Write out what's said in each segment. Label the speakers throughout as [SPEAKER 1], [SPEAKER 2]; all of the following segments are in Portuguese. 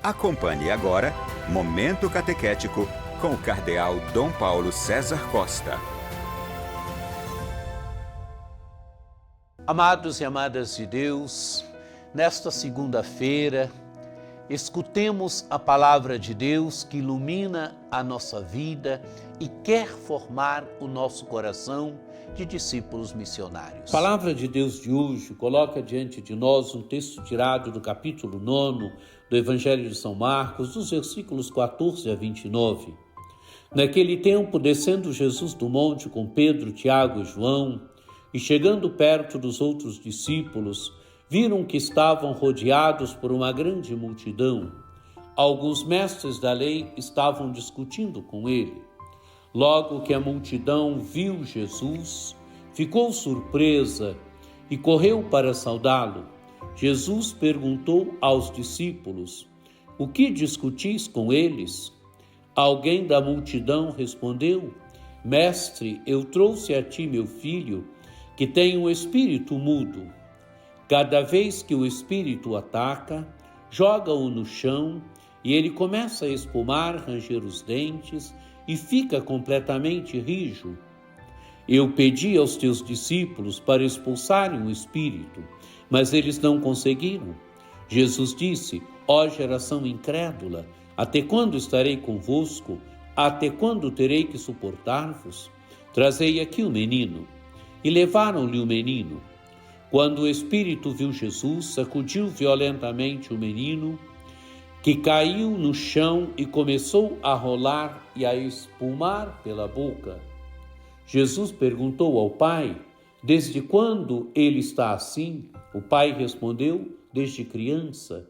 [SPEAKER 1] Acompanhe agora Momento Catequético com o Cardeal Dom Paulo César Costa.
[SPEAKER 2] Amados e amadas de Deus, nesta segunda-feira, escutemos a palavra de Deus que ilumina a nossa vida e quer formar o nosso coração de discípulos missionários.
[SPEAKER 3] A palavra de Deus de hoje coloca diante de nós um texto tirado do capítulo 9 do Evangelho de São Marcos, dos versículos 14 a 29. Naquele tempo, descendo Jesus do monte com Pedro, Tiago e João, e chegando perto dos outros discípulos, viram que estavam rodeados por uma grande multidão. Alguns mestres da lei estavam discutindo com ele. Logo que a multidão viu Jesus, ficou surpresa e correu para saudá-lo. Jesus perguntou aos discípulos: "O que discutis com eles?" Alguém da multidão respondeu: "Mestre, eu trouxe a ti meu filho, que tem um espírito mudo. Cada vez que o espírito ataca, joga-o no chão e ele começa a espumar, ranger os dentes e fica completamente rijo. Eu pedi aos teus discípulos para expulsarem o espírito, mas eles não conseguiram." Jesus disse: "Ó geração incrédula, até quando estarei convosco? Até quando terei que suportar-vos? Trazei aqui o menino." E levaram-lhe o menino. Quando o espírito viu Jesus, sacudiu violentamente o menino, que caiu no chão e começou a rolar e a espumar pela boca. Jesus perguntou ao pai: "Desde quando ele está assim?" O pai respondeu: "Desde criança.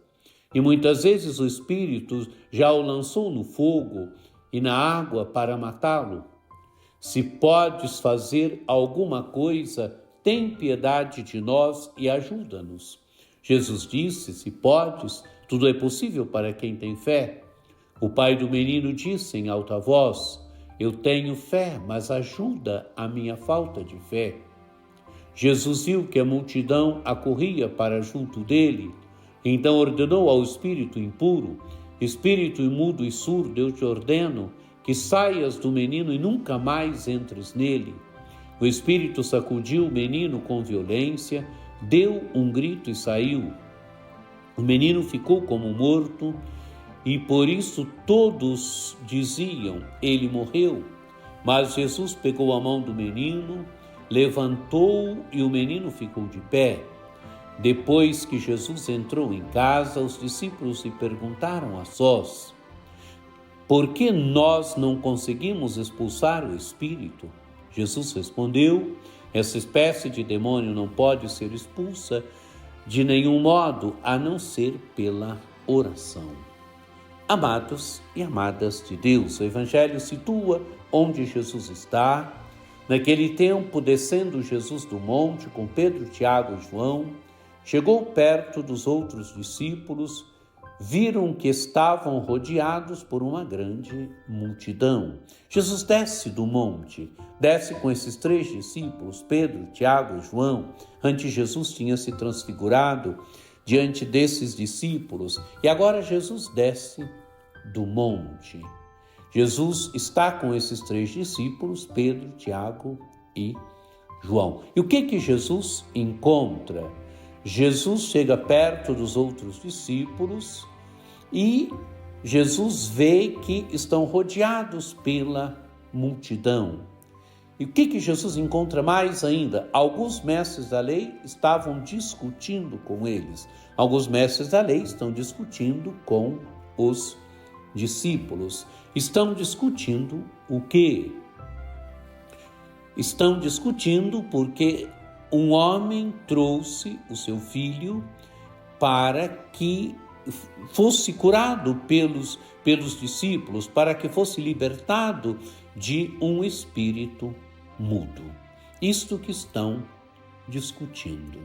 [SPEAKER 3] E muitas vezes o espírito já o lançou no fogo e na água para matá-lo. Se podes fazer alguma coisa, tem piedade de nós e ajuda-nos." Jesus disse: "Se podes, tudo é possível para quem tem fé." O pai do menino disse em alta voz: "Eu tenho fé, mas ajuda a minha falta de fé." Jesus viu que a multidão acorria para junto dele, então ordenou ao espírito impuro: "Espírito imundo e surdo, eu te ordeno que saias do menino e nunca mais entres nele." O espírito sacudiu o menino com violência, deu um grito e saiu. O menino ficou como morto e por isso todos diziam: "Ele morreu." Mas Jesus pegou a mão do menino, levantou-o e o menino ficou de pé. Depois que Jesus entrou em casa, os discípulos lhe perguntaram a sós: "Por que nós não conseguimos expulsar o espírito?" Jesus respondeu: "Essa espécie de demônio não pode ser expulsa de nenhum modo, a não ser pela oração." Amados e amadas de Deus, o Evangelho situa onde Jesus está. Naquele tempo, descendo Jesus do monte com Pedro, Tiago e João, chegou perto dos outros discípulos, viram que estavam rodeados por uma grande multidão. Jesus desce do monte, desce com esses 3 discípulos, Pedro, Tiago e João. Antes Jesus tinha se transfigurado diante desses discípulos e agora Jesus desce do monte. Jesus está com esses 3 discípulos, Pedro, Tiago e João. E o que Jesus encontra? Jesus chega perto dos outros discípulos e Jesus vê que estão rodeados pela multidão. E o que Jesus encontra mais ainda? Alguns mestres da lei estavam discutindo com eles. Alguns mestres da lei estão discutindo com os discípulos. Estão discutindo o quê? Estão discutindo porque um homem trouxe o seu filho para que fosse curado pelos discípulos, para que fosse libertado de um espírito mudo. Isto que estão discutindo.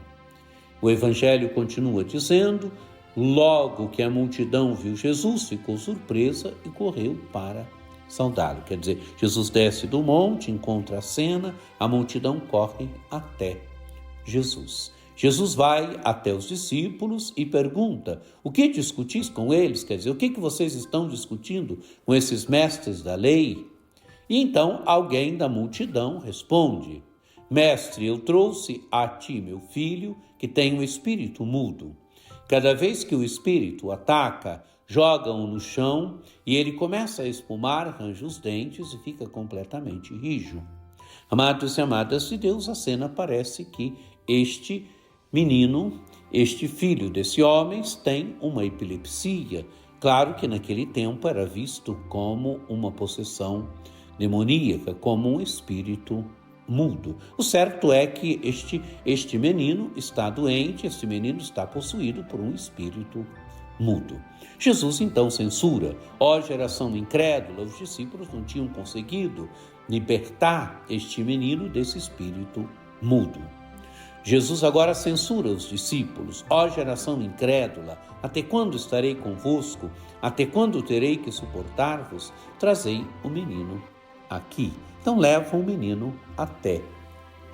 [SPEAKER 3] O Evangelho continua dizendo: logo que a multidão viu Jesus, ficou surpresa e correu para saudá-lo. Quer dizer, Jesus desce do monte, encontra a cena, a multidão corre até Jesus. Jesus vai até os discípulos e pergunta: o que discutis com eles? Quer dizer, o que vocês estão discutindo com esses mestres da lei? E então alguém da multidão responde: Mestre, eu trouxe a ti meu filho que tem um espírito mudo. Cada vez que o espírito o ataca, joga-o no chão e ele começa a espumar, arranja os dentes e fica completamente rijo. Amados e amadas de Deus, a cena parece que este menino, este filho desse homem, tem uma epilepsia. Claro que naquele tempo era visto como uma possessão demoníaca, como um espírito mudo. O certo é que este menino está doente, este menino está possuído por um espírito mudo. Jesus então censura: ó geração incrédula, os discípulos não tinham conseguido libertar este menino desse espírito mudo. Jesus agora censura os discípulos: ó geração incrédula, até quando estarei convosco? Até quando terei que suportar-vos? Trazei o menino aqui. Então levam o menino até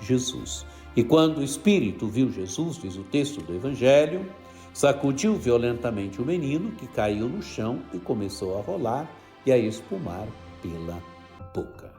[SPEAKER 3] Jesus. E quando o espírito viu Jesus, diz o texto do Evangelho, sacudiu violentamente o menino, que caiu no chão e começou a rolar e a espumar pela boca.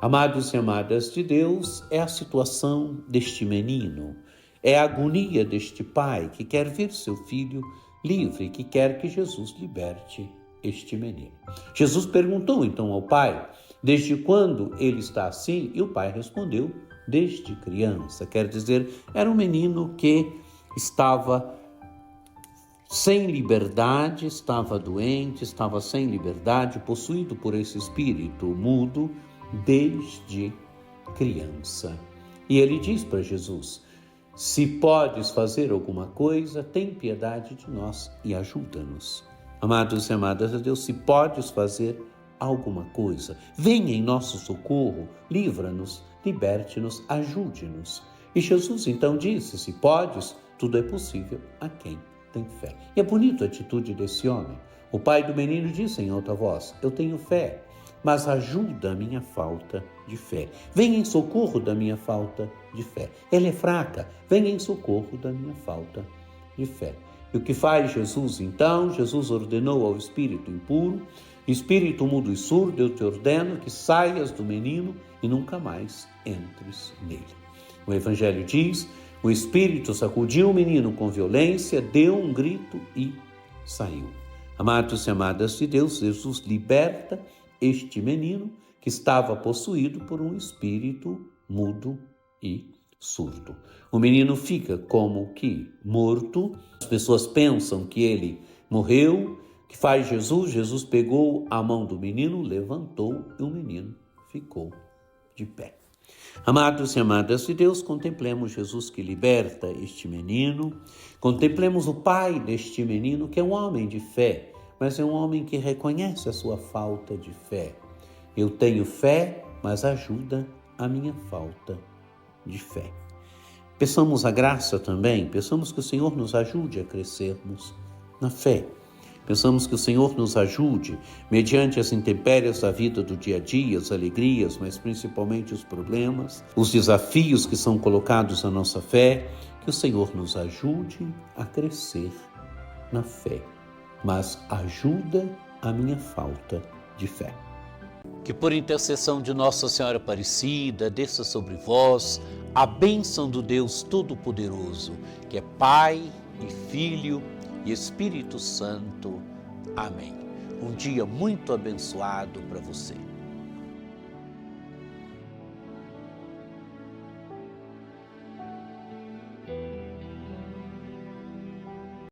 [SPEAKER 3] Amados e amadas de Deus, é a situação deste menino, é a agonia deste pai que quer ver seu filho livre, que quer que Jesus liberte este menino. Jesus perguntou então ao pai: desde quando ele está assim? E o pai respondeu: desde criança. Quer dizer, era um menino que estava sem liberdade, estava doente, estava sem liberdade, possuído por esse espírito mudo desde criança. E ele diz para Jesus: se podes fazer alguma coisa, tem piedade de nós e ajuda-nos. Amados e amadas de Deus, se podes fazer alguma coisa, venha em nosso socorro, livra-nos, liberte-nos, ajude-nos. E Jesus então disse: se podes, tudo é possível a quem tem fé. E é bonita a atitude desse homem. O pai do menino disse em alta voz: eu tenho fé, mas ajuda a minha falta de fé. Venha em socorro da minha falta de fé. Ela é fraca, venha em socorro da minha falta de fé. E o que faz Jesus então? Jesus ordenou ao espírito impuro: espírito mudo e surdo, eu te ordeno que saias do menino e nunca mais entres nele. O Evangelho diz: o espírito sacudiu o menino com violência, deu um grito e saiu. Amados e amadas de Deus, Jesus liberta este menino que estava possuído por um espírito mudo e surdo. O menino fica como que morto, as pessoas pensam que ele morreu. O que faz Jesus? Jesus pegou a mão do menino, levantou e o menino ficou de pé. Amados e amadas de Deus, contemplemos Jesus que liberta este menino, contemplemos o pai deste menino, que é um homem de fé, mas é um homem que reconhece a sua falta de fé. Eu tenho fé, mas ajuda a minha falta de fé. Peçamos a graça também, peçamos que o Senhor nos ajude a crescermos na fé. Pensamos que o Senhor nos ajude, mediante as intempéries da vida do dia a dia, as alegrias, mas principalmente os problemas, os desafios que são colocados à nossa fé, que o Senhor nos ajude a crescer na fé, mas ajuda a minha falta de fé.
[SPEAKER 2] Que por intercessão de Nossa Senhora Aparecida, desça sobre vós a bênção do Deus Todo-Poderoso, que é Pai e Filho e Espírito Santo. Amém. Um dia muito abençoado para você.